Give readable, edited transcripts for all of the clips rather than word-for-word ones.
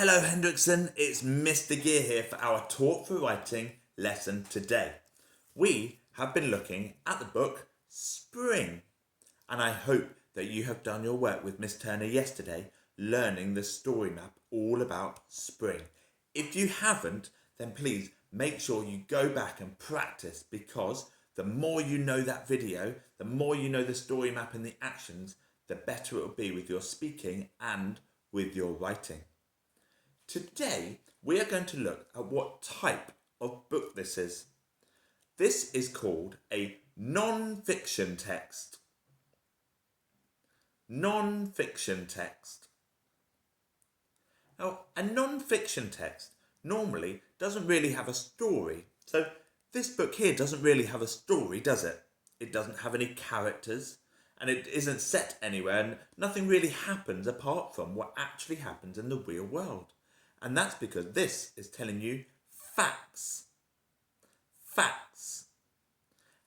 Hello Hendrickson, it's Mr. Gear here for our Taught for Writing lesson today. We have been looking at the book Spring, and I hope that you have done your work with Miss Turner yesterday, learning the story map all about spring. If you haven't, then please make sure you go back and practice, because the more you know that video, the more you know the story map and the actions, the better it will be with your speaking and with your writing. Today, we are going to look at what type of book this is. This is called a non-fiction text. Non-fiction text. Now, a non-fiction text normally doesn't really have a story. So this book here doesn't really have a story, does it? It doesn't have any characters, and it isn't set anywhere, and nothing really happens apart from what actually happens in the real world. And that's because this is telling you facts. Facts.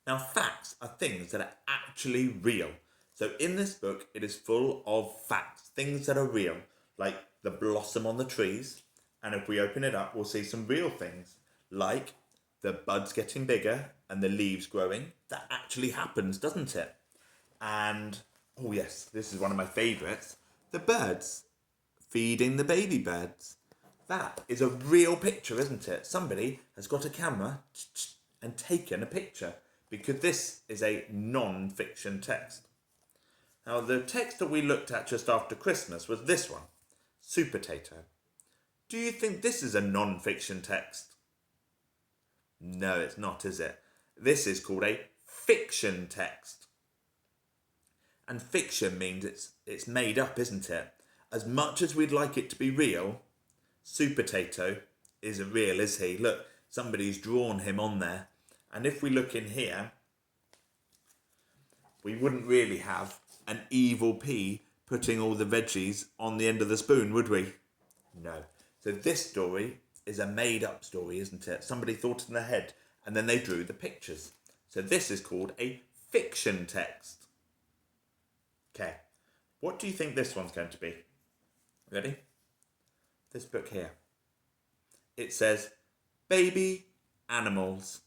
Now, facts are things that are actually real. So in this book, it is full of facts, things that are real, like the blossom on the trees. And if we open it up, we'll see some real things, like the buds getting bigger and the leaves growing. That actually happens, doesn't it? And, oh yes, this is one of my favourites, the birds feeding the baby birds. That is a real picture, isn't it? Somebody has got a camera and taken a picture, because this is a non-fiction text. Now, the text that we looked at just after Christmas was this one, Soup Potato. Do you think this is a non-fiction text? No, it's not, is it? This is called a fiction text. And fiction means it's made up, isn't it? As much as we'd like it to be real, Soup Potato isn't real, is he? Look, somebody's drawn him on there. And if we look in here, we wouldn't really have an evil pea putting all the veggies on the end of the spoon, would we? No. So this story is a made-up story, isn't it? Somebody thought it in their head, and then they drew the pictures. So this is called a fiction text. Okay. What do you think this one's going to be? Ready? This book here. It says, Baby Animals,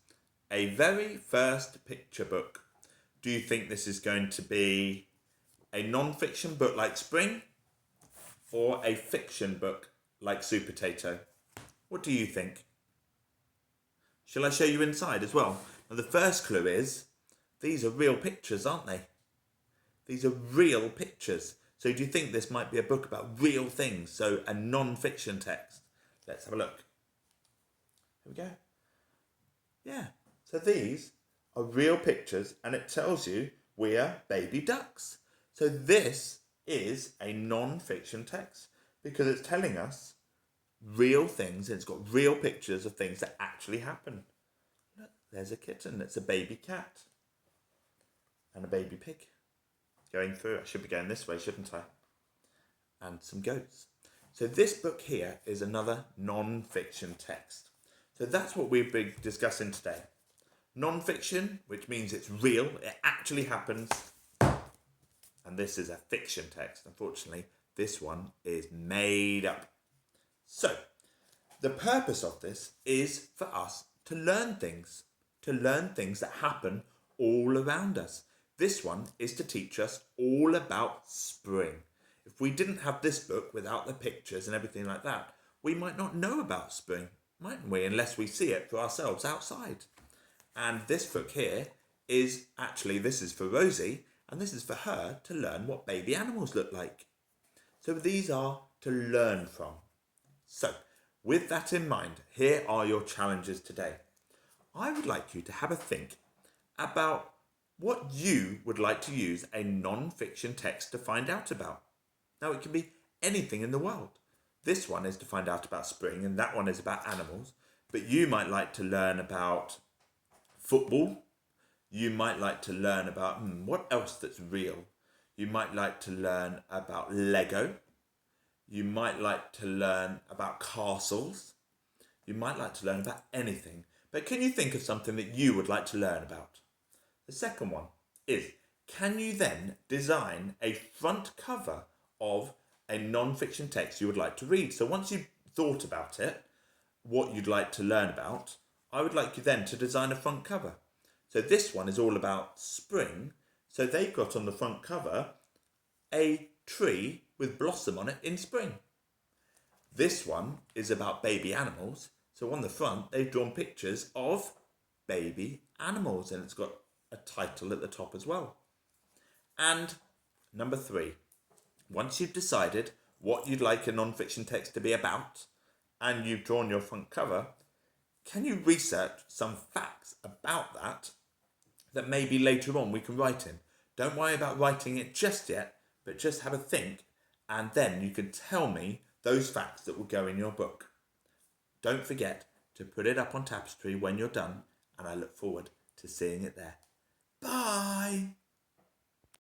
a very first picture book. Do you think this is going to be a non-fiction book like Spring, or a fiction book like Soup Potato? What do you think? Shall I show you inside as well? Now, the first clue is, these are real pictures, aren't they? These are real pictures. So do you think this might be a book about real things? So a non-fiction text. Let's have a look. Here we go. Yeah. So these are real pictures, and it tells you we are baby ducks. So this is a non-fiction text because it's telling us real things, and it's got real pictures of things that actually happen. Look, there's a kitten. It's a baby cat. And a baby pig. Going through, I should be going this way, shouldn't I? And some goats. So this book here is another non-fiction text. So that's what we've been discussing today. Non-fiction, which means it's real, it actually happens. And this is a fiction text. Unfortunately, this one is made up. So, the purpose of this is for us to learn things that happen all around us. This one is to teach us all about spring. If we didn't have this book without the pictures and everything like that, we might not know about spring, mightn't we? Unless we see it for ourselves outside. And this book here is actually, this is for Rosie, and this is for her to learn what baby animals look like. So these are to learn from. So, with that in mind, here are your challenges today. I would like you to have a think about what you would like to use a non-fiction text to find out about. Now, it can be anything in the world. This one is to find out about spring, and that one is about animals. But you might like to learn about football. You might like to learn about what else that's real. You might like to learn about Lego. You might like to learn about castles. You might like to learn about anything. But can you think of something that you would like to learn about? The second one is, can you then design a front cover of a non-fiction text you would like to read? So once you've thought about it, what you'd like to learn about, I would like you then to design a front cover. So this one is all about spring. So they've got on the front cover a tree with blossom on it in spring. This one is about baby animals. So on the front, they've drawn pictures of baby animals, and it's got a title at the top as well. And number 3, once you've decided what you'd like a non-fiction text to be about, and you've drawn your front cover, can you research some facts about that maybe later on we can write in? Don't worry about writing it just yet, but just have a think, and then you can tell me those facts that will go in your book. Don't forget to put it up on Tapestry when you're done, and I look forward to seeing it there. Bye!